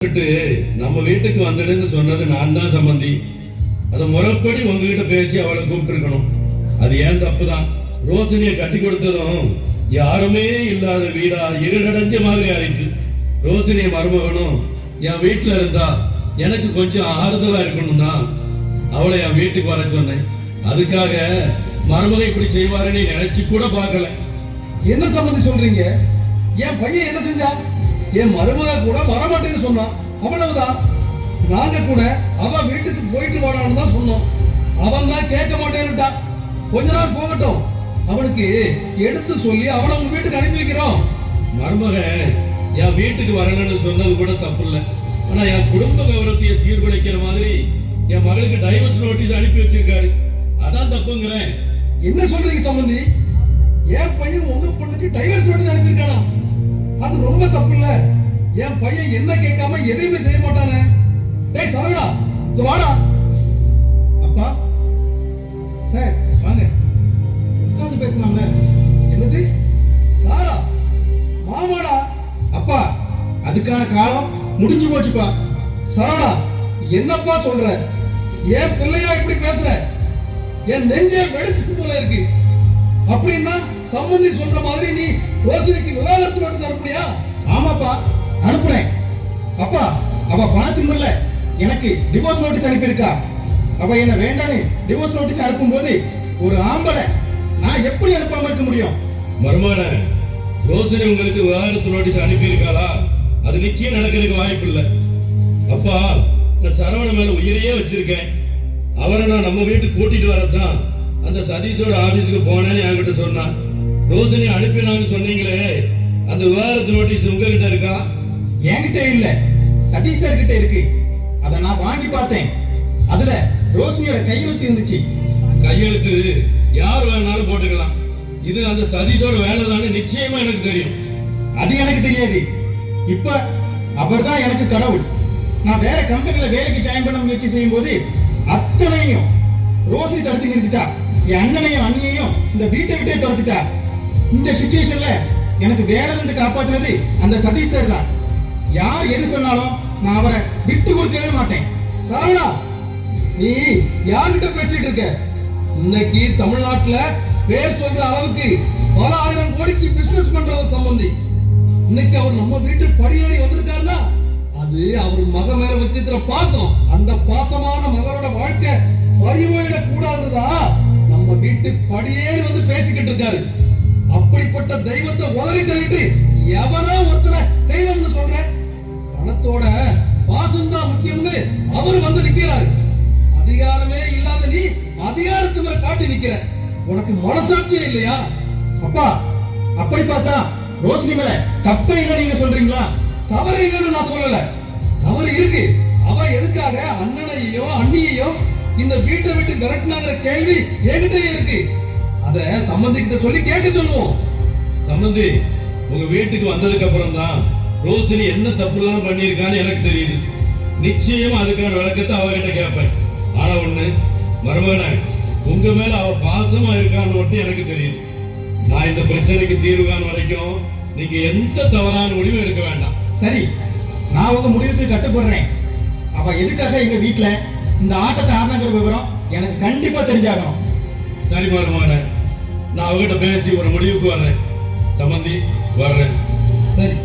நம்ம வீட்டுக்கு வந்துடுன்னு சொன்னது நான் தான் சம்பந்தி. அதை முறைப்படி உங்ககிட்ட பேசி அவளை கூப்பிட்டு இருக்கணும். அது ஏன் தப்புதான். ரோஷினியை கட்டி கொடுத்ததும் யாருமே இல்லாத வீடா இருடஞ்ச மாதிரி ஆயிடுச்சு. ரோஷினிய மருமகனும் என் வீட்டுல இருந்தா எனக்கு கொஞ்சம் ஆறுதலா இருக்கணும் தான் அவளை என் வீட்டுக்கு வர சொன்னேன். அதுக்காக மருமகன் இப்படி செய்வாருன்னு நினைச்சு கூட பார்க்கல. என்ன சம்பந்தி சொல்றீங்க? என் பையன் என்ன செஞ்சா? என் மருமக கூட வரமாட்டேன்னு சொன்னான், அவ்வளவுதான். நாங்க கூட அவ வீட்டுக்கு போயிட்டு வாடான்னு தான் சொன்னோம். அவன் தான் கேட்க மாட்டேன்னுட்டான். கொஞ்ச நாள் போகட்டும், அவனுக்கு எடுத்து சொல்லி அவனை உங்க வீட்டுக்கு அனுப்பி வைக்கிறோம். மருமகன் என் வீட்டுக்கு வரணும்னு சொன்னது கூட தப்பு இல்லை. ஆனா என் குடும்ப கௌரவத்தைய சீர்குலைக்கிற மாதிரி என் மகளுக்கு டைவர்ஸ் நோட்டீஸ் அனுப்பி வச்சிருக்காரு. அதான் தப்புங்கிறேன். என்ன சொல்றீங்க சம்பந்தி? என் பையன் உங்க பொண்ணுக்கு டைவர்ஸ் நோட்டீஸ் அனுப்பியிருக்கானா? அது ரொம்ப தப்பு இல்ல. என் பையன் என்ன கேட்காம எதையுமே செய்ய மாட்டானே. டேய் சரவணா, இங்க வாடா. அப்பா சார் வாங்க, உட்கார்ந்து பேசலாம்ல. என்னது சாரா மாமாடா? அப்பா அதுக்கான காலம் முடிஞ்சு போச்சுப்பா. சரவணா, என்னப்பா சொல்ற? என் பிள்ளையா இப்படி பேசுற? என் நெஞ்சே வெடிச்சு போல இருக்கு. அப்படின்னா சம்பந்தி சொல்ற மாதிரி நீ ரோஷினிக்கு விவாகரத்து நோட்டீஸ் அனுப்புனியா? ஆமாப்பா அனுப்புனேன். அப்பா அவ பணத்தின் முல்ல எனக்கு டிவோர்ஸ் நோட்டீஸ் அனுப்பியிருக்கா. அவ என்ன வேண்டான்னு டிவோர்ஸ் நோட்டீஸ் அனுப்பும்போது ஒரு ஆம்பளை நான் எப்படி அனுப்பாம இருக்க முடியும்? மருமான ரோஷினி உங்களுக்கு விவாகரத்து நோட்டீஸ் அனுப்பியிருக்காளா? அது நிச்சயம் நடக்கிறதுக்கு வாய்ப்பு இல்லை. அப்பா நான் சரவண மேல உயிரையே வச்சிருக்கேன். அவரை நான் நம்ம வீட்டுக்கு கூட்டிட்டு வரதான் அந்த சதீஷோட ஆபீஸுக்கு போனேன்னு என்கிட்ட சொன்னான். ரோஷினி அனுப்பினான்னு சொன்னீங்களே, அந்த விவாகரத்து நோட்டீஸ் உங்ககிட்ட இருக்கா? என்கிட்ட இல்ல, சதீஷ் சார் கிட்ட இருக்கு. அதை நான் வாங்கி பார்த்தேன். அதுல ரோஷினியோட கையெழுத்து இருந்துச்சு. கையெழுத்து யார் வேணாலும் போட்டுக்கலாம். இது அந்த சதீஷோட வேலைதான்னு நிச்சயமா எனக்கு தெரியும். அது எனக்கு தெரியாது. இப்ப அவர்தான் எனக்கு கடவுள். நான் வேற கம்பெனில வேலைக்கு ஜாயின் பண்ண முயற்சி செய்யும் போது அத்தனையும் ரோஷினி தடுத்து நிறுத்திட்டா. என் அண்ணனையும் அண்ணியையும் இந்த வீட்டை விட்டே துரத்துட்டா. இந்த சிச்சுவேஷன்ல எனக்கு வேற இருந்து காப்பாற்றினது அந்த சதீஷ் சார் தான். யார் எது சொன்னாலும் நான் அவரை விட்டு கொடுக்கவே மாட்டேன். சரவணா, நீ யார்கிட்ட பேசிட்டு இருக்க? இன்னைக்கு தமிழ்நாட்டுல பேர் சொல்ற அளவுக்கு பல ஆயிரம் கோடிக்கு பிசினஸ் பண்ற ஒரு சம்பந்தி. இன்னைக்கு அவர் நம்ம வீட்டு படியேறி வந்திருக்காருன்னா அது அவர் மக மேல வச்சிருக்கிற பாசம். அந்த பாசமான மகளோட வாழ்க்கை பறிமுயிட கூடாதுதான் நம்ம வீட்டு படியேறி வந்து பேசிக்கிட்டு இருக்காரு. அப்படிப்பட்ட தெய்வத்தை உதறி தள்ளிட்டு எவனோ ஒருத்தரை தெய்வம்னு சொல்ற? பணத்தோட பாசம் தான் முக்கியம்னு அவர் வந்து நிக்கிறாரு. அதிகாரமே இல்லாத நீ அதிகாரத்து மேல காட்டி நிக்கிற. உனக்கு மனசாட்சியே இல்லையா? அப்பா அப்படி பார்த்தா ரோஷினி மேல தப்பே இல்லை நீங்க சொல்றீங்களா? தவறு இல்லைன்னு நான் சொல்லல, தவறு இருக்கு. அவ எதுக்காக அண்ணனையும் அண்ணியையும் இந்த வீட்டை விட்டு விரட்டினாங்கிற கேள்வி என்கிட்டயே இருக்கு. அத சம்பந்தி கிட்ட சொல்லி கேட்க சொல்லுவோம். சம்பந்தி உங்க வீட்டுக்கு வந்ததுக்கு அப்புறம் தான் ரோஷினி என்ன தப்புலாம் பண்ணியிருக்கான்னு எனக்கு தெரியுது. நிச்சயமா அதுக்கான விளக்கத்தை அவகிட்ட கேட்பேன். ஆனா ஒண்ணு மருமகன, உங்க மேல அவ பாசமா இருக்கான்னு மட்டும் எனக்கு தெரியுது. நான் இந்த பிரச்சனைக்கு தீர்வு காணும் வரைக்கும் நீங்க எந்த தவறான முடிவும் எடுக்க வேண்டாம். சரி, நான் உங்க முடிவுக்கு கட்டுப்படுறேன். அவ எதுக்காக எங்க வீட்டுல இந்த ஆட்டத்தை ஆரம்பிக்கிற விவரம் எனக்கு கண்டிப்பா தெரிஞ்சாகணும். சரி மருமகன, நான் அவகிட்ட பேசி ஒரு முடிவுக்கு வர்றேன். சம்பந்தி வர்றேன். சரி.